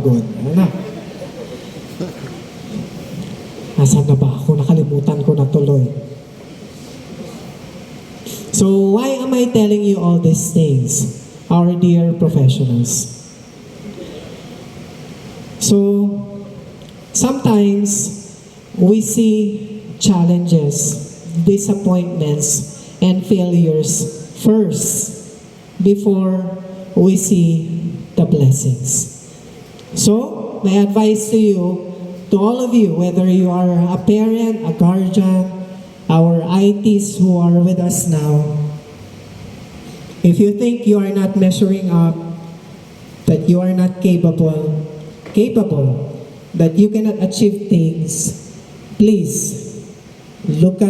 pagod. Ano na? Nasaan na ba ako? Nakalimutan ko na tuloy. So, why am I telling you all these things, our dear professionals? So, sometimes we see challenges, disappointments, and failures first before we see the blessings. So, my advice to you, to all of you, whether you are a parent, a guardian, our ITs who are with us now, if you think you are not measuring up, that you are not capable, that you cannot achieve things, please look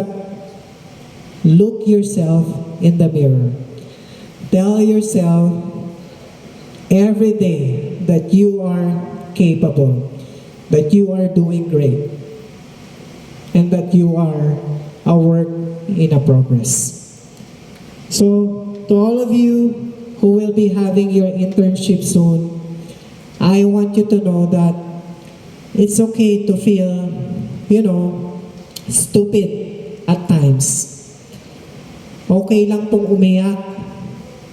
yourself in the mirror. Tell yourself every day that you are capable, that you are doing great, and that you are a work in a progress. So, to all of you who will be having your internship soon, I want you to know that it's okay to feel, stupid at times. Okay lang pong umiyak.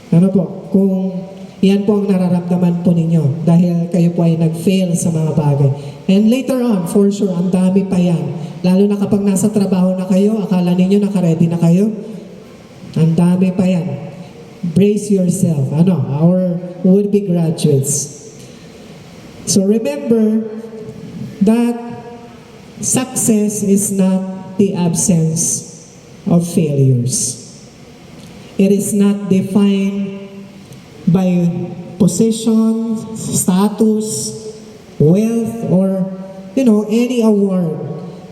Ano po, kung yan po ang nararamdaman po ninyo dahil kayo po ay nag-fail sa mga bagay. And later on, for sure, ang dami pa yan. Lalo na kapag nasa trabaho na kayo, akala ninyo naka-ready na kayo, ang dami pa yan. Brace yourself, our would-be graduates. So remember that success is not the absence of failures. It is not defined by position, status, wealth, or any award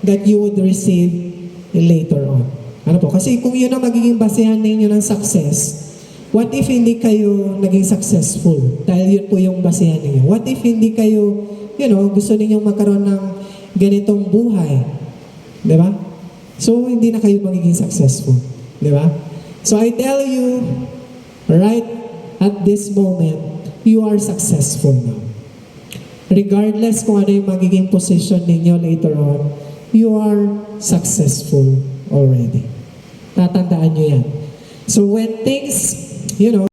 that you would receive later on. Ano po? Kasi kung yun ang magiging basehan ninyo ng success, what if hindi kayo naging successful? Dahil yun po yung basehan ninyo. What if hindi kayo, gusto ninyong magkaroon ng ganitong buhay? Diba? So, hindi na kayo magiging successful. Diba? So, I tell you, right at this moment, you are successful now. Regardless kung ano yung magiging position ninyo later on, you are successful already. Tatandaan nyo yan. So, when things,